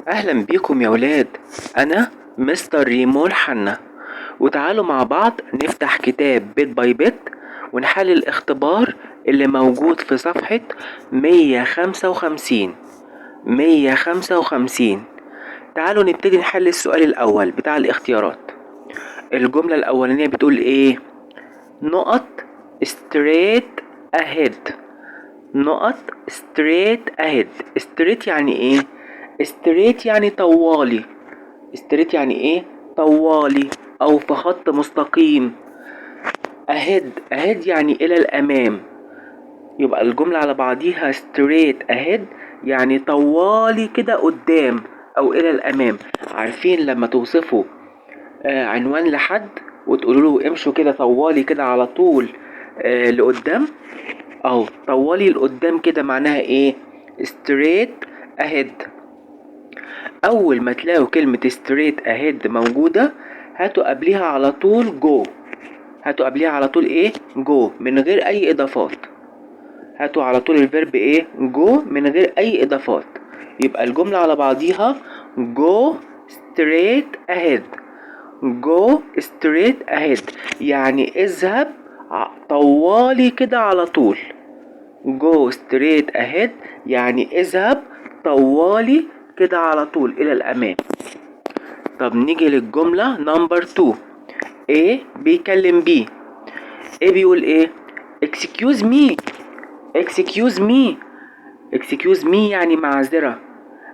أهلا بيكم يا ولاد. أنا مستر ريمون حنا، وتعالوا مع بعض نفتح كتاب بيت باي بيت ونحل الاختبار اللي موجود في صفحة 155. تعالوا نبتدي نحل السؤال الأول بتاع الاختيارات. الجملة الأولانية بتقول إيه؟ نقط straight ahead. نقط straight ahead. straight يعني إيه؟ straight يعني طوالي. straight يعني ايه؟ طوالي او في خط مستقيم. ahead يعني الى الامام. يبقى الجملة على بعضيها straight ahead يعني طوالي كده قدام او الى الامام. عارفين لما توصفوا عنوان لحد وتقولوا له امشوا كده طوالي كده على طول لقدام، او طوالي لقدام كده معناها ايه؟ straight ahead. اول ما تلاقوا كلمة straight ahead موجودة هاتوا قبليها على طول go. هاتوا قبليها على طول ايه؟ go من غير اي اضافات. هاتوا على طول الفيرب ايه؟ go من غير اي اضافات. يبقى الجملة على بعضيها go straight ahead. go straight ahead يعني اذهب طوالي كده على طول. go straight ahead يعني اذهب طوالي كده على طول الى الامام. طب نيجي للجملة نمبر 2. A بيكلم B. A بيقول ايه؟ excuse me. excuse me. excuse me يعني معذرة.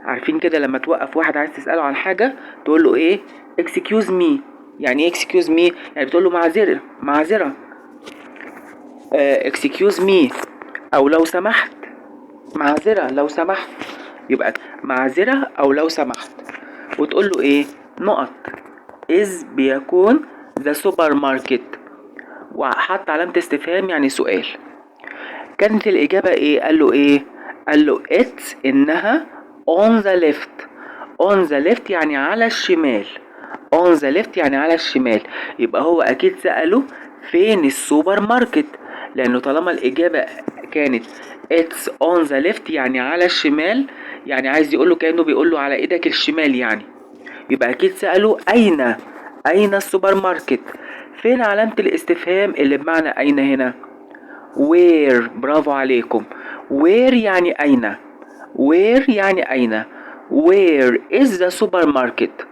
عارفين كده لما توقف واحد عايز تسأله عن حاجة تقول له ايه؟ excuse me. يعني ايه excuse me؟ يعني بتقول له معذرة. excuse me او لو سمحت. معذرة لو سمحت. يبقى معذرة او لو سمحت. وتقول له ايه؟ نقط is بيكون the supermarket وحط علامة استفهام يعني سؤال. كانت الإجابة ايه؟ قال له ايه؟ قال له it's انها on the left. on the left يعني على الشمال. on the left يعني على الشمال. يبقى هو اكيد سأله فين السوبر ماركت، لانه طالما الإجابة كانت it's on the left يعني على الشمال، يعني عايز يقوله كأنه بيقوله على ايدك الشمال يعني. يبقى اكيد سأله اين السوبر ماركت. فين علامة الاستفهام اللي بمعنى اين هنا؟ where. برافو عليكم. where يعني اين. where يعني اين. where is the supermarket.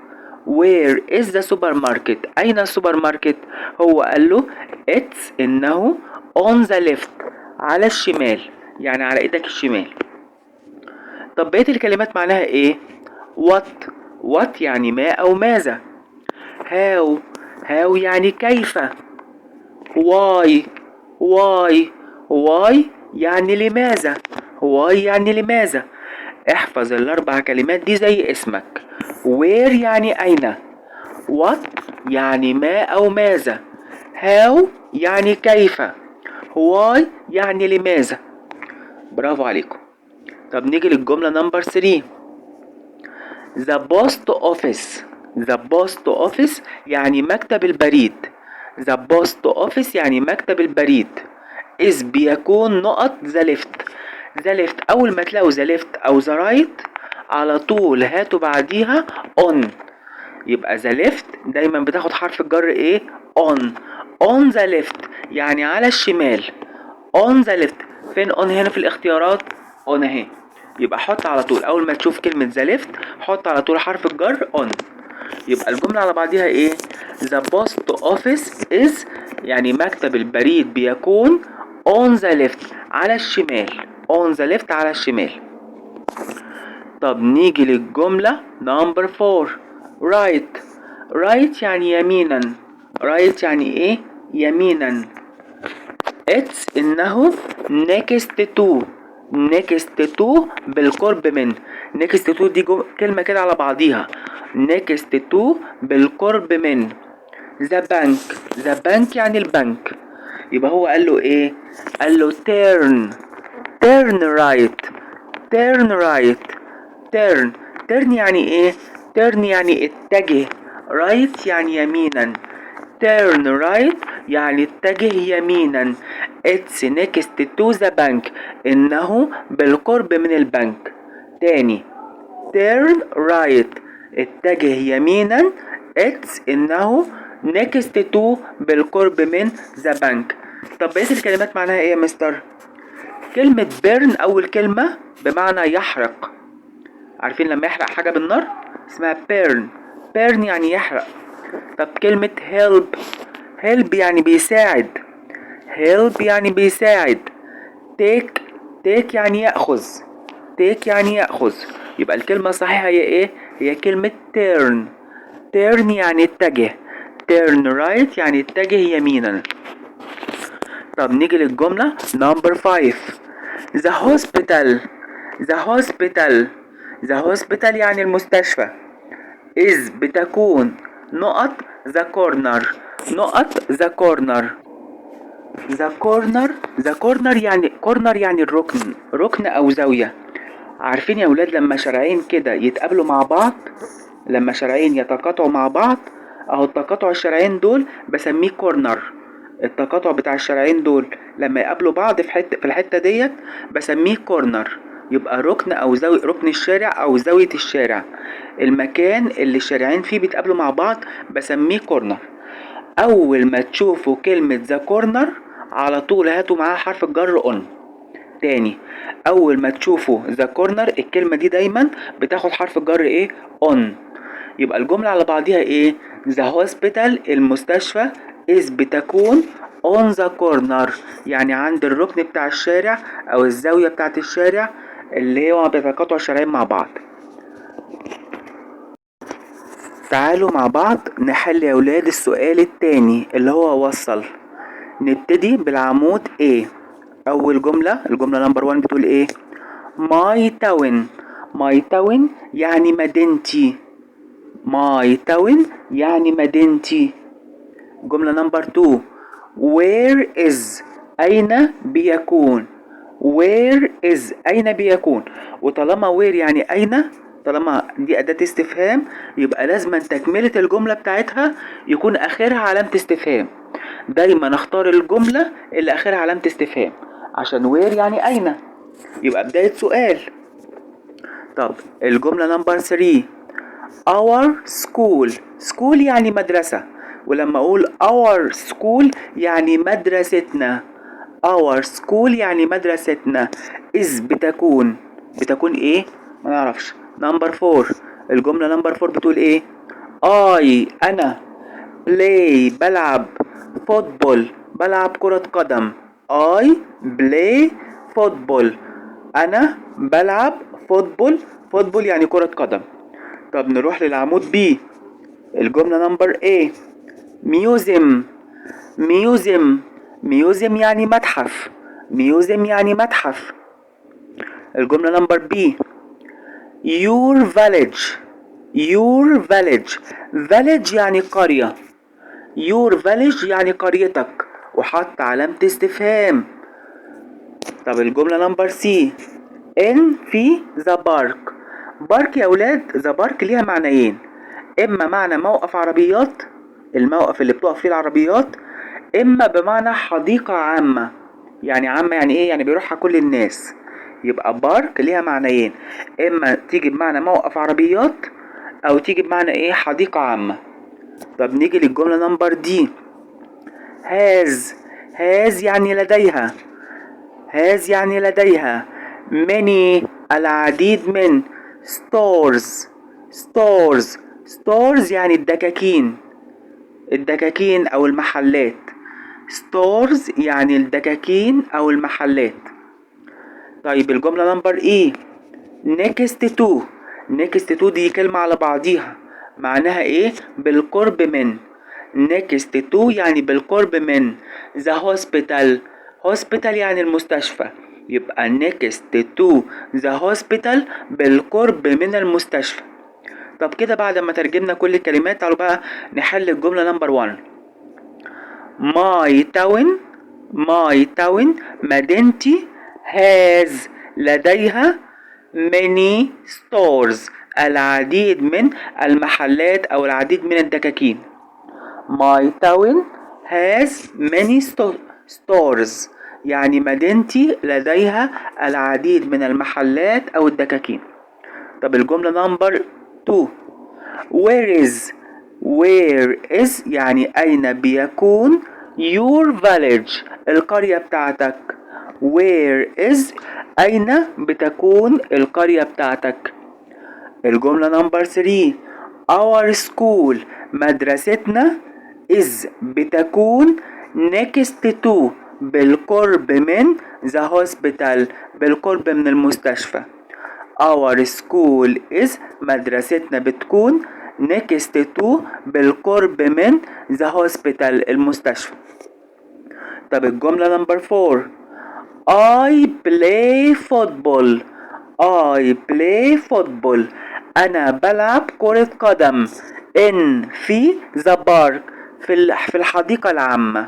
where is the supermarket. اين السوبر ماركت؟ هو قال له it's انه on the left على الشمال يعني على ايدك الشمال. طب بقية الكلمات معناها ايه؟ what يعني ما او ماذا. how يعني كيف. why يعني لماذا. يعني لماذا. احفظ الاربع كلمات دي زي اسمك. where يعني اين. what يعني ما او ماذا. how يعني كيف. why يعني لماذا. برافو عليكم. طب نيجي للجملة نمبر 3. the post office يعني مكتب البريد. the post office يعني مكتب البريد. is بيكون نقط the left. اول ما تلاقوا the left او the right على طول هاتوا بعديها on. يبقى the left دايما بتاخد حرف الجر ايه؟ on the left يعني على الشمال. on the left. فين on هنا في الاختيارات؟ on اهي. يبقى حط على طول اول ما تشوف كلمة the left حط على طول حرف الجر on. يبقى الجملة على بعضيها ايه؟ the post office is يعني مكتب البريد بيكون on the left على الشمال. on the left على الشمال. طب نيجي للجملة number 4. right يعني يمينا. right يعني ايه؟ يمينا. it's انه next to بالقرب من. next to دي كلمة كده على بعضيها. next to بالقرب من. the bank يعني البنك. يبقى هو قال له ايه؟ قال له turn يعني ايه؟ turn يعني اتجه. right يعني يمينا. turn right يعني اتجه يمينا. it's next to the bank انه بالقرب من البنك. تاني turn right اتجه يمينا. it's إنه next to بالقرب من the bank. طب بقية الكلمات معناها ايه يا مستر؟ كلمة burn أول كلمة بمعنى يحرق. عارفين لما يحرق حاجة بالنار اسمها burn. burn يعني يحرق. طب كلمة help. help يعني بيساعد. help يعني بيساعد. take يعني يأخذ. take يعني يأخذ. يبقى الكلمة الصحيحة هي ايه؟ هي كلمة turn. turn يعني اتجه. turn right يعني اتجه يمينا. طب نيجي للجملة number 5. the hospital. the hospital. the hospital يعني المستشفى. is بتكون نقط the corner. نقط the corner. the corner. the corner يعني corner يعني الركن. ركن أو زاوية. عارفين يا ولاد لما شارعين كده يتقابلوا مع بعض، لما شارعين يتقاطعوا مع بعض، اهو التقاطع الشارعين دول بسميه كورنر. التقاطع بتاع الشارعين دول لما يقابلوا بعض في الحتة ديت بسميه كورنر. يبقى ركن او زاوية، ركن الشارع او زاوية الشارع، المكان اللي الشارعين فيه بيتقابلوا مع بعض بسميه كورنر. اول ما تشوفوا كلمة ذا كورنر على طول هاتوا معاها حرف الجر اون. تاني، اول ما تشوفوا ذا كورنر الكلمة دي دايما بتاخد حرف الجر ايه؟ اون. يبقى الجملة على بعضيها ايه؟ ذا هوسبيتال المستشفى is بتكون on the corner يعني عند الركن بتاع الشارع او الزاوية بتاعت الشارع اللي هو بيتقاطعوا الشارعين مع بعض. تعالوا مع بعض نحل يا ولاد السؤال التاني اللي هو وصل. نبتدي بالعمود A. اول جملة، الجملة نمبر 1 بتقول ايه؟ my town. my town يعني مدينتي. my town يعني مدينتي. جملة نمبر 2 where is أين بيكون. where is أين بيكون. وطالما where يعني أين، طالما دي أداة استفهام يبقى لازم تكملة الجملة بتاعتها يكون آخرها علامة استفهام. دايما اختار الجملة اللي آخرها علامة استفهام عشان where يعني أين، يبقى بداية سؤال. طب الجملة نمبر 3 our school. school يعني مدرسة، ولما اقول our school يعني مدرستنا. our school يعني مدرستنا. is بتكون ايه؟ ما نعرفش. نمبر 4 الجملة نمبر 4 بتقول ايه؟ انا play بلعب football بلعب كرة قدم. I play football انا بلعب فوتبول. فوتبول يعني كرة قدم. طب نروح للعمود B. الجملة نمبر A museum. museum. museum يعني متحف. museum يعني متحف. الجملة نمبر B your village. your village. village يعني قرية. your village يعني قريتك وحط علامة استفهام. طب الجملة نمبر C in في the park. بارك يا ولاد ذا بارك ليها معنيين، اما معنى موقف عربيات، الموقف اللي بتقف فيه العربيات، اما بمعنى حديقة عامة. يعني عامة يعني ايه؟ يعني بيروحها كل الناس. يبقى بارك ليها معنيين، اما تيجي بمعنى موقف عربيات او تيجي بمعنى ايه؟ حديقة عامة. طب نيجي للجملة نمبر دي. has. has يعني لديها. has يعني لديها many العديد من. stores. stores. stores يعني الدكاكين. الدكاكين او المحلات. stores يعني الدكاكين او المحلات. طيب الجملة نمبر ايه؟ next to. next to دي كلمة على بعضيها معناها ايه؟ بالقرب من. next to يعني بالقرب من the hospital. hospital يعني المستشفى، يبقى next to the hospital بالقرب من المستشفى. طب كده بعد ما ترجمنا كل الكلمات تعالوا بقى نحل الجملة نمبر 1. my town. my town مدينتي has لديها many stores العديد من المحلات أو العديد من الدكاكين. my town has many stores يعني مدينتي لديها العديد من المحلات أو الدكاكين. طب الجملة نمبر 2. where is يعني أين بيكون your village القرية بتاعتك. where is أين بتكون القرية بتاعتك. الجملة نمبر 3. our school مدرستنا is بتكون next to بالقرب من the hospital بالقرب من المستشفى. our school is مدرستنا بتكون next to بالقرب من the hospital المستشفى. طب الجملة نمبر 4. I play football أنا بلعب كرة قدم في the park في الحديقة العامة.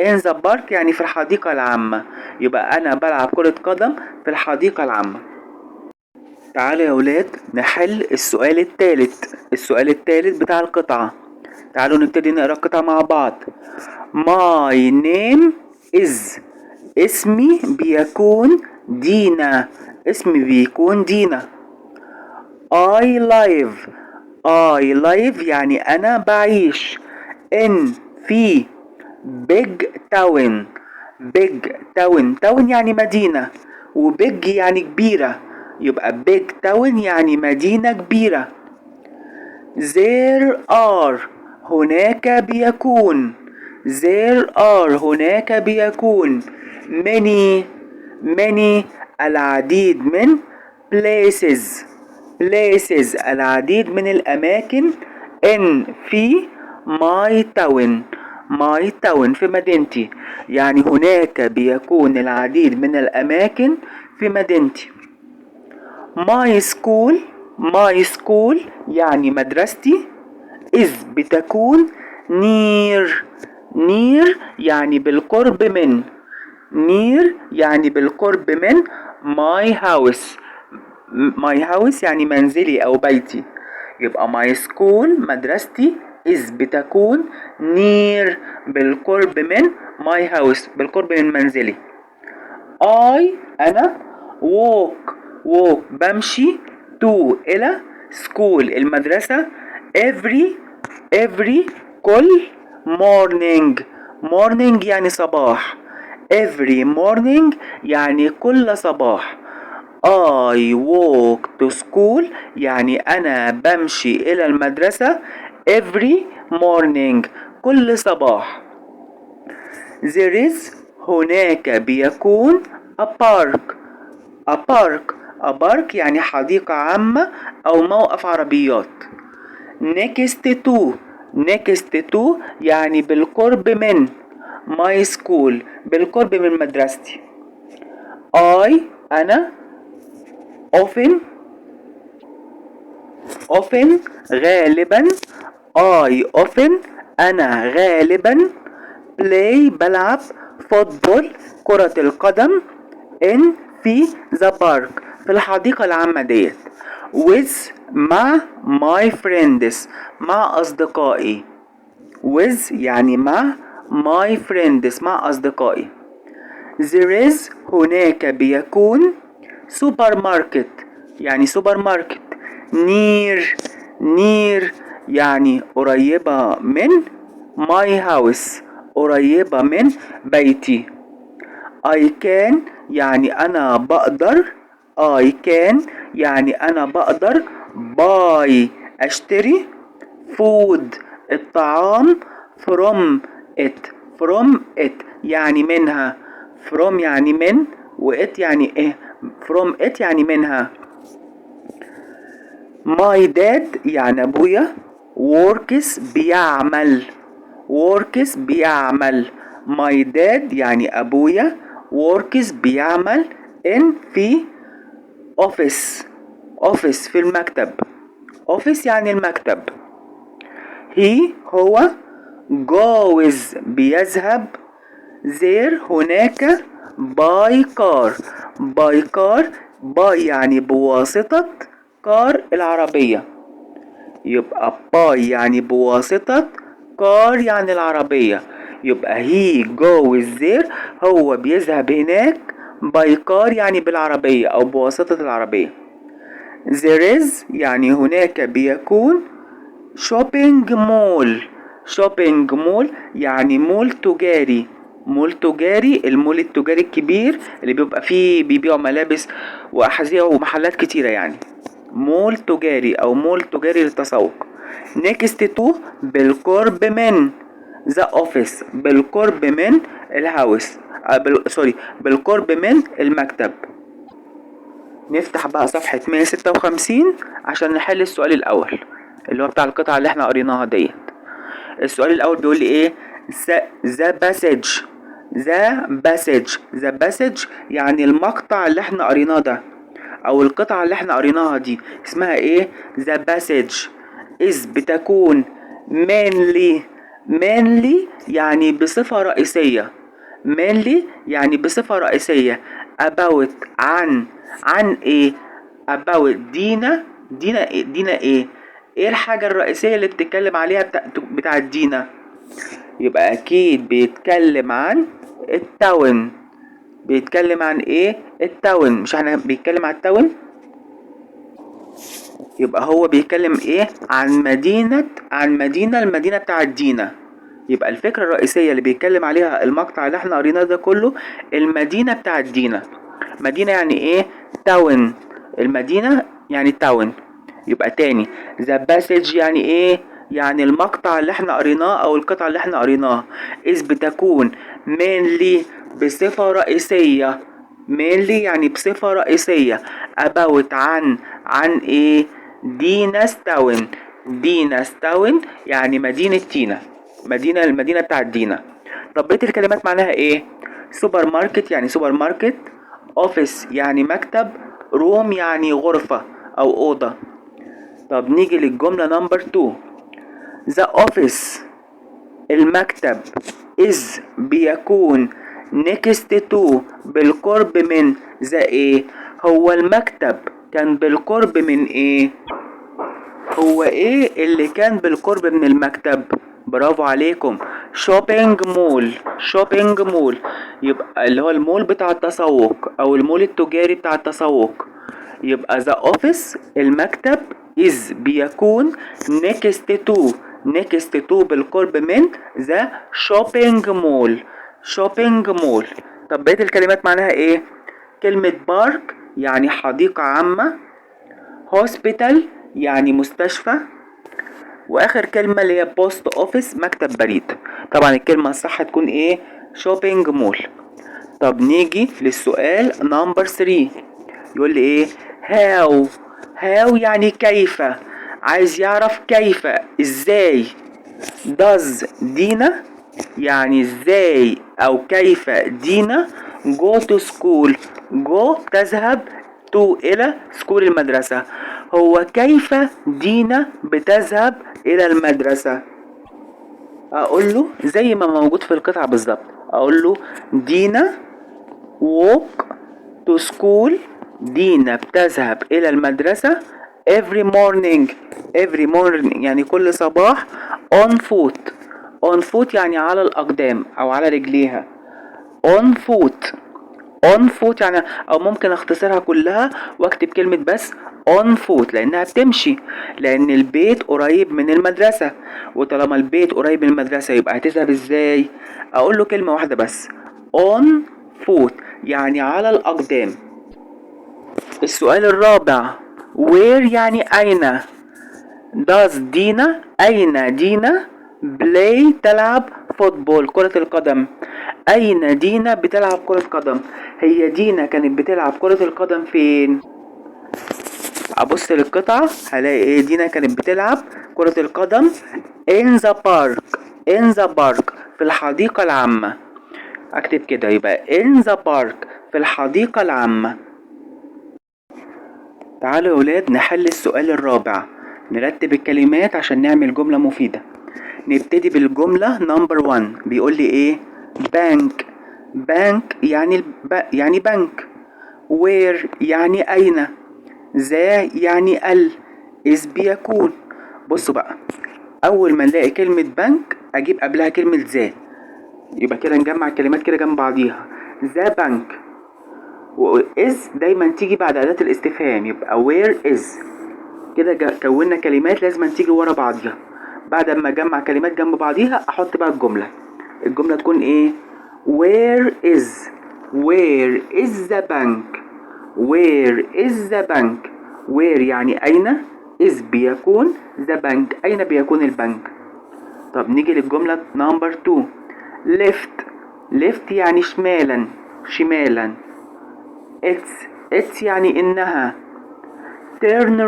in the park يعني في الحديقة العامة، يبقى أنا بلعب كرة قدم في الحديقة العامة. تعالوا يا ولاد نحل السؤال الثالث بتاع القطعة. تعالوا نبتدي نقرأ القطعة مع بعض. My name is اسمي بيكون دينا. I live يعني أنا بعيش في big town يعني مدينة، وbig يعني كبيرة، يبقى big town يعني مدينة كبيرة. there are هناك بيكون many العديد من places العديد من الأماكن في my town في مدينتي، يعني هناك بيكون العديد من الأماكن في مدينتي. my school يعني مدرستي is بتكون near يعني بالقرب من my house يعني منزلي أو بيتي، يبقى my school مدرستي is بتكون near بالقرب من my house بالقرب من منزلي. أنا walk بمشي to إلى school المدرسة every كل morning يعني صباح. every morning يعني كل صباح. I walk to school يعني أنا بمشي إلى المدرسة every morning كل صباح. there is هناك بيكون a park يعني حديقة عامة أو موقف عربيات. next to يعني بالقرب من my school بالقرب من مدرستي. أنا often غالبا أنا غالبا play بلعب football كرة القدم في the park في الحديقة العامة ديت with مع my friends مع أصدقائي. with يعني مع my friends مع أصدقائي. there is هناك بيكون supermarket يعني سوبر ماركت. near يعني قريبة من my house قريبة من بيتي. I can يعني أنا بقدر buy أشتري food الطعام from it يعني منها. from يعني من وit يعني إيه. from it يعني منها. my dad يعني أبويا works بيعمل. my dad يعني أبويا works بيعمل في office في المكتب. office يعني المكتب. هو goes بيذهب there هناك by car يعني بواسطة car العربية، يبقى by يعني بواسطة car يعني العربية، يبقى he goes there هو بيذهب هناك by car يعني بالعربية أو بواسطة العربية. there is يعني هناك بيكون shopping mall. shopping mall يعني مول تجاري. مول تجاري، المول التجاري الكبير اللي بيبقى فيه بيبيعوا ملابس وأحذية ومحلات كتيرة يعني. مول تجاري أو مول تجاري للتسوق. next to بالقرب من the office، بالقرب من الهاوس، سوري بالقرب من المكتب. نفتح بقى صفحة 156 عشان نحل السؤال الأول اللي هو بتاع القطعة اللي احنا قريناها ديت. السؤال الأول بيقول لي ايه؟ the passage. the passage يعني المقطع اللي احنا قريناه ده أو القطعة اللي احنا قريناها دي اسمها ايه؟ the passage is بتكون mainly يعني بصفة رئيسية. mainly يعني بصفة رئيسية. about عن ايه؟ about دينا ايه؟ ايه الحاجة الرئيسية اللي بتتكلم عليها بتاعت دينا؟ يبقى اكيد بيتكلم عن التاون. بيتكلم عن ايه؟ التاون. مش احنا بيتكلم عن التاون؟ يبقى هو بيتكلم ايه؟ عن المدينة بتاعت دينا. يبقى الفكرة الرئيسية اللي بيتكلم عليها المقطع اللي احنا قريناه ده كله المدينة بتاعت دينا. مدينة يعني ايه؟ تاون. المدينة يعني تاون. يبقى تاني the passage يعني ايه؟ يعني المقطع اللي احنا قريناه او القطعة اللي احنا قريناها is بتكون mainly بصفة رئيسية. mainly يعني بصفة رئيسية. about عن ايه؟ ديناس تاون يعني مدينة تينا. المدينة بتاعت دينا. طب بقية الكلمات معناها ايه؟ سوبر ماركت يعني سوبر ماركت. اوفيس يعني مكتب. روم يعني غرفة او اوضة. طب نيجي للجملة نمبر 2. the office المكتب is بيكون next to بالقرب من the ايه؟ هو المكتب كان بالقرب من ايه؟ هو ايه اللي كان بالقرب من المكتب؟ برافو عليكم، شوبينج مول. يبقى اللي هو المول بتاع التسوق او المول التجاري بتاع التسوق. يبقى the office المكتب is بيكون next to بالقرب من the shopping mall. طب بقية الكلمات معناها ايه؟ كلمة بارك يعني حديقة عامة. hospital يعني مستشفى. واخر كلمة اللي هي بوست اوفيس مكتب بريد. طبعا الكلمة الصح تكون ايه؟ شوبينج مول. طب نيجي للسؤال نمبر 3. يقول لي ايه؟ هاو يعني كيف. عايز يعرف كيف، ازاي. does دينا يعني ازاي او كيف دينا go to school. go تذهب to الى school المدرسة. هو كيف دينا بتذهب الى المدرسة؟ اقول له زي ما موجود في القطعة بالظبط. اقول له دينا walk to school. دينا بتذهب الى المدرسة every morning يعني كل صباح on foot يعني على الاقدام او على رجليها. on foot يعني او ممكن اختصرها كلها واكتب كلمة بس on foot لانها بتمشي، لان البيت قريب من المدرسة. وطالما البيت قريب من المدرسة يبقى هتذهب ازاي؟ اقول له كلمة واحدة بس on foot يعني على الاقدام. السؤال الرابع where يعني اين. does دينا اين دينا play تلعب فوتبول كرة القدم. اين دينا بتلعب كرة قدم؟ هي دينا كانت بتلعب كرة القدم فين؟ ابص للقطعة هلاقي ايه؟ دينا كانت بتلعب كرة القدم in the park في الحديقة العامة. اكتب كده يبقى in the park في الحديقة العامة. تعالوا يا ولاد نحل السؤال الرابع. نرتب الكلمات عشان نعمل جملة مفيدة. نبتدي بالجملة نمبر 1. بيقول لي ايه؟ بانك يعني بنك. where يعني اين. ذا يعني is بيكون. بصوا بقى، اول ما نلاقي كلمة بنك اجيب قبلها كلمة ذا. يبقى كده نجمع الكلمات كده جنب بعضيها. ذا بنك وإز دايما تيجي بعد أداة الاستفهام، يبقى where is. كده كونا كلمات لازم تيجي ورا بعضيها. بعد ما اجمع كلمات جنب بعضيها احط بقى الجملة تكون ايه؟ where is the bank. where is the bank. where يعني اين، is بيكون، the bank اين بيكون البنك. طب نيجي للجملة نمبر 2. left يعني شمالا. it's يعني انها. turn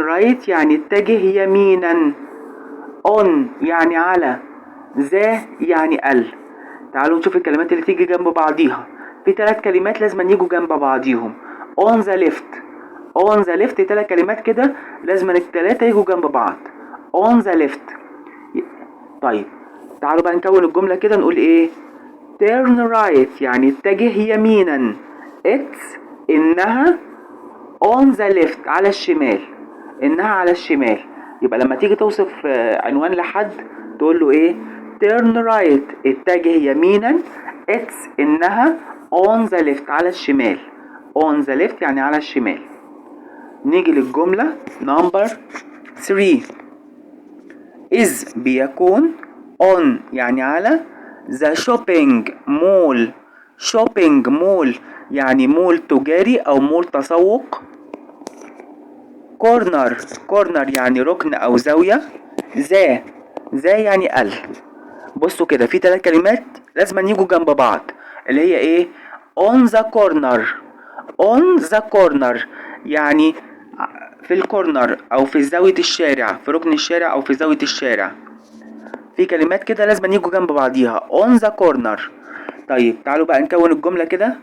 right يعني اتجه يمينا. on يعني على. ذا يعني ال. تعالوا نشوف الكلمات اللي تيجي جنب بعضيها. في 3 كلمات لازم يجوا جنب بعضيهم. on the left 3 كلمات كده لازم ال3 يجوا جنب بعض. on the left. طيب تعالوا بقى نكون الجملة كده نقول ايه؟ turn right يعني اتجه يمينا. it's انها on the left على الشمال. انها على الشمال. يبقى لما تيجي توصف عنوان لحد تقول له ايه؟ turn right اتجه يمينا. it's انها on the left على الشمال. on the left يعني على الشمال. نيجي للجملة نمبر 3. is بيكون، on يعني على، the shopping mall يعني مول تجاري او مول تسوق. corner يعني ركن او زاوية. ذا يعني ال. بصوا كده في 3 كلمات لازم يجوا جنب بعض اللي هي ايه؟ on the corner يعني في الكورنر او في زاوية الشارع، في ركن الشارع او في زاوية الشارع. في كلمات كده لازم يجوا جنب بعضيها on the corner. طيب تعالوا بقى نكون الجملة كده.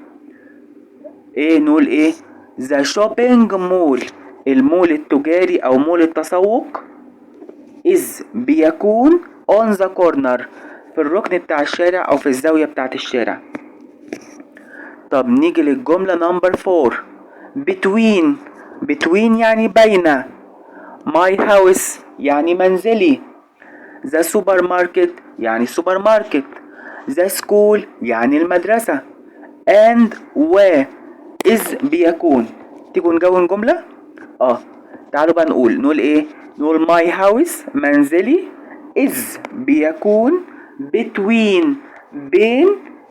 ايه نقول ايه؟ the shopping mall المول التجاري او مول التسوق is بيكون on the corner في الركن بتاع الشارع او في الزاوية بتاعت الشارع. طب نيجي للجملة نمبر 4. between يعني بين. my house يعني منزلي. the supermarket يعني سوبر ماركت. the school يعني المدرسة. and is بيكون. تيجوا نكون جملة. تعالوا بقى نقول ايه؟ نقول my house منزلي is بيكون بين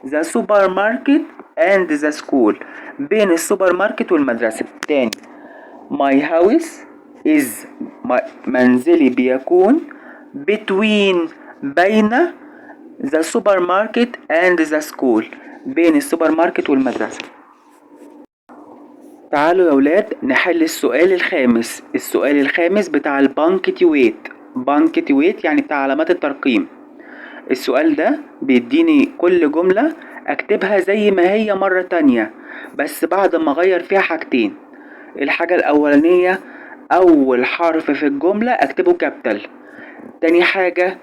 the supermarket and the school بين السوبر ماركت والمدرسة. تاني my house is منزلي بيكون بين the supermarket and the school بين السوبر ماركت والمدرسة. تعالوا يا ولاد نحل السؤال الخامس بتاع البانكتويت يعني بتاع علامات الترقيم. السؤال ده بيديني كل جملة اكتبها زي ما هي مرة تانية بس بعد ما اغير فيها حاجتين. الحاجة الاولانية اول حرف في الجملة اكتبه كابيتال. تاني حاجة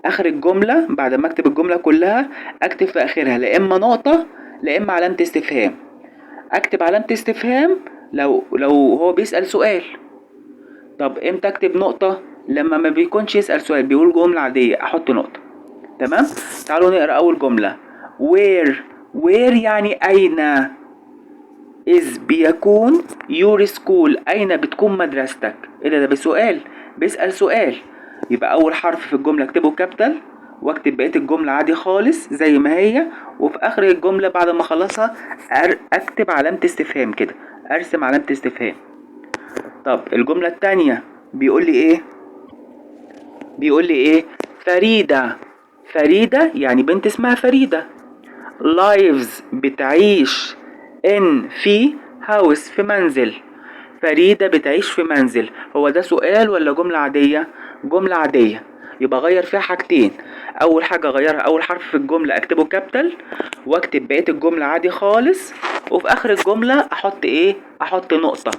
اخر الجملة بعد ما اكتب الجملة كلها اكتب في اخرها لا اما نقطة لا اما علامة استفهام. اكتب علامة استفهام لو هو بيسأل سؤال. طب امتى اكتب نقطة؟ لما ما بيكونش يسأل سؤال بيقول جملة عادية احط نقطة. تمام. تعالوا نقرأ اول جملة. where يعني اين. is بيكون your school اين بتكون مدرستك. ايه ده بسؤال بيسأل سؤال. يبقى اول حرف في الجملة اكتبه كابيتال واكتب بقية الجملة عادي خالص زي ما هي وفي اخر الجملة بعد ما اخلصها اكتب علامة استفهام كده ارسم علامة استفهام. طب الجملة التانية بيقول لي ايه؟ فريدة يعني بنت اسمها فريدة. lives بتعيش في house في منزل. فريدة بتعيش في منزل. هو ده سؤال ولا جملة عادية؟ جملة عادية. يبقى غير فيها حاجتين. اول حاجة غيرها اول حرف في الجملة اكتبه كابيتال واكتب بقية الجملة عادي خالص وفي اخر الجملة احط نقطة.